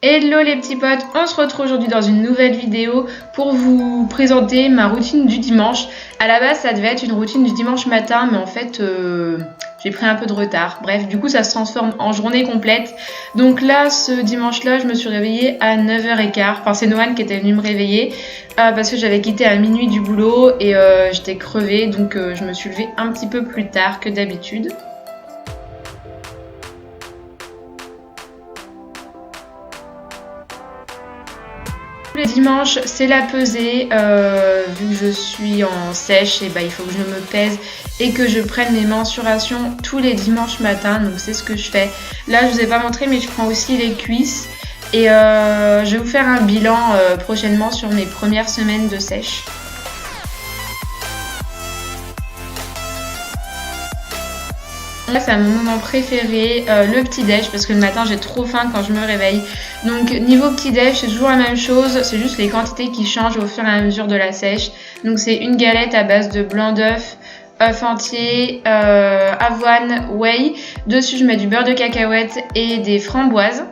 Hello les petits potes, on se retrouve aujourd'hui dans une nouvelle vidéo pour vous présenter ma routine du dimanche. À la base ça devait être une routine du dimanche matin mais en fait j'ai pris un peu de retard. Bref, du coup ça se transforme en journée complète. Donc là ce dimanche là je me suis réveillée à 9h15. Enfin c'est Noan qui était venu me réveiller parce que j'avais quitté à minuit du boulot et j'étais crevée. Donc je me suis levée un petit peu plus tard que d'habitude. Les dimanches, c'est la pesée. Vu que je suis en sèche, et il faut que je me pèse et que je prenne mes mensurations tous les dimanches matins. Donc c'est ce que je fais. Là, je vous ai pas montré, mais je prends aussi les cuisses. Et je vais vous faire un bilan prochainement sur mes premières semaines de sèche. Là, c'est mon moment préféré, le petit-déj, parce que le matin j'ai trop faim quand je me réveille. Donc niveau petit-déj, c'est toujours la même chose, c'est juste les quantités qui changent au fur et à mesure de la sèche. Donc c'est une galette à base de blanc d'œuf, œuf entier, avoine, whey. Dessus je mets du beurre de cacahuète et des framboises.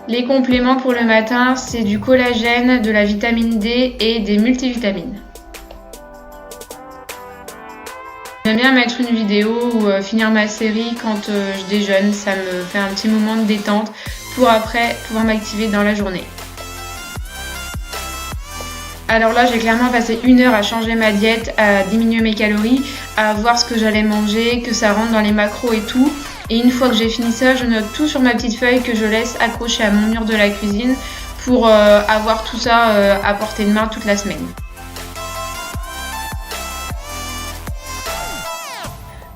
Les compléments pour le matin, c'est du collagène, de la vitamine D et des multivitamines. J'aime bien mettre une vidéo ou finir ma série quand je déjeune, ça me fait un petit moment de détente pour après pouvoir m'activer dans la journée. Alors là, j'ai clairement passé 1 heure à changer ma diète, à diminuer mes calories, à voir ce que j'allais manger, que ça rentre dans les macros et tout. Et une fois que j'ai fini ça, je note tout sur ma petite feuille que je laisse accrocher à mon mur de la cuisine pour avoir tout ça à portée de main toute la semaine.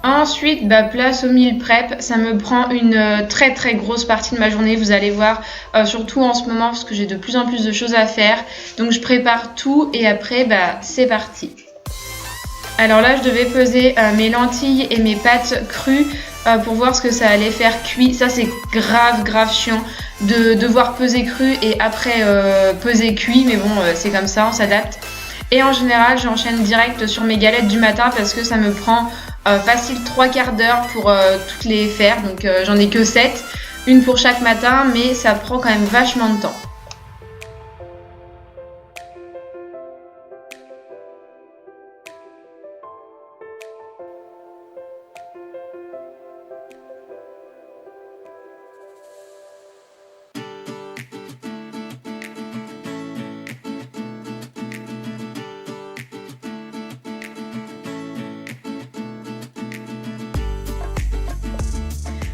Ensuite, place au meal prep, ça me prend une très très grosse partie de ma journée, vous allez voir, surtout en ce moment parce que j'ai de plus en plus de choses à faire. Donc je prépare tout et après c'est parti. Alors là, je devais peser mes lentilles et mes pâtes crues pour voir ce que ça allait faire cuit. Ça, c'est grave chiant de devoir peser cru et après peser cuit. Mais bon, c'est comme ça, on s'adapte. Et en général, j'enchaîne direct sur mes galettes du matin parce que ça me prend facile 3/4 d'heure pour toutes les faire. Donc j'en ai que 7, une pour chaque matin, mais ça prend quand même vachement de temps.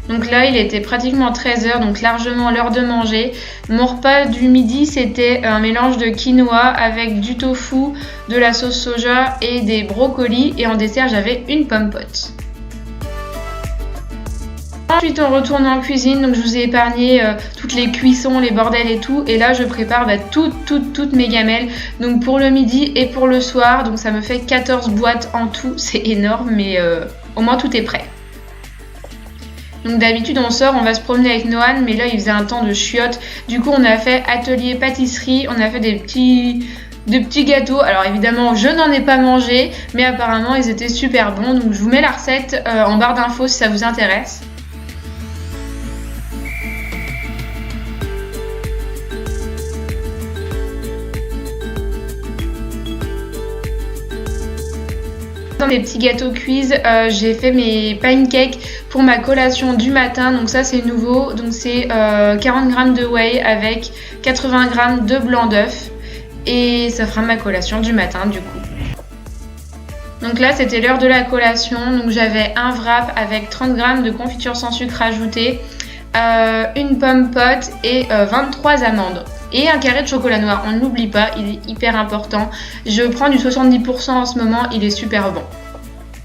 Donc là, il était pratiquement 13h, donc largement l'heure de manger. Mon repas du midi, c'était un mélange de quinoa avec du tofu, de la sauce soja et des brocolis. Et en dessert, j'avais une pomme pote. Ensuite, on retourne en cuisine, donc je vous ai épargné toutes les cuissons, les bordels et tout. Et là, je prépare toutes mes gamelles, donc pour le midi et pour le soir. Donc ça me fait 14 boîtes en tout, c'est énorme, mais au moins tout est prêt. Donc d'habitude on sort, on va se promener avec Noan, mais là il faisait un temps de chiottes. Du coup on a fait atelier pâtisserie, on a fait des petits gâteaux. Alors évidemment je n'en ai pas mangé, mais apparemment ils étaient super bons. Donc je vous mets la recette en barre d'infos si ça vous intéresse. Dans les petits gâteaux cuisent, j'ai fait mes pancakes pour ma collation du matin, donc ça c'est nouveau. Donc c'est 40 g de whey avec 80 g de blanc d'œuf et ça fera ma collation du matin du coup. Donc là c'était l'heure de la collation, donc j'avais un wrap avec 30 g de confiture sans sucre ajouté, une pomme pote et 23 amandes. Et un carré de chocolat noir, on ne l'oublie pas, il est hyper important. Je prends du 70% en ce moment, il est super bon.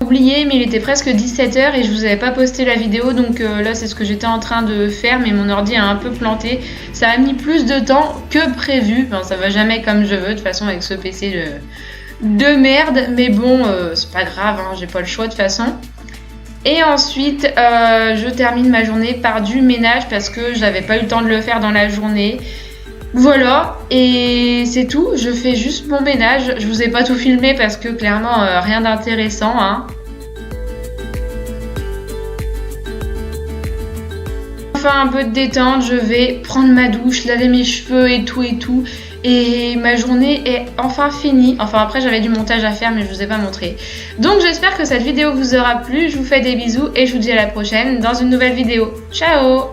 Oublié, mais il était presque 17h et je vous avais pas posté la vidéo, donc là c'est ce que j'étais en train de faire, mais mon ordi a un peu planté. Ça a mis plus de temps que prévu, enfin ça va jamais comme je veux de toute façon avec ce PC de merde, mais bon c'est pas grave, hein, j'ai pas le choix de toute façon. Et ensuite je termine ma journée par du ménage parce que j'avais pas eu le temps de le faire dans la journée. Voilà, et c'est tout. Je fais juste mon ménage. Je vous ai pas tout filmé parce que clairement, rien d'intéressant, hein. Enfin, un peu de détente, je vais prendre ma douche, laver mes cheveux et tout et tout. Et ma journée est enfin finie. Enfin, après, j'avais du montage à faire, mais je vous ai pas montré. Donc, j'espère que cette vidéo vous aura plu. Je vous fais des bisous et je vous dis à la prochaine dans une nouvelle vidéo. Ciao!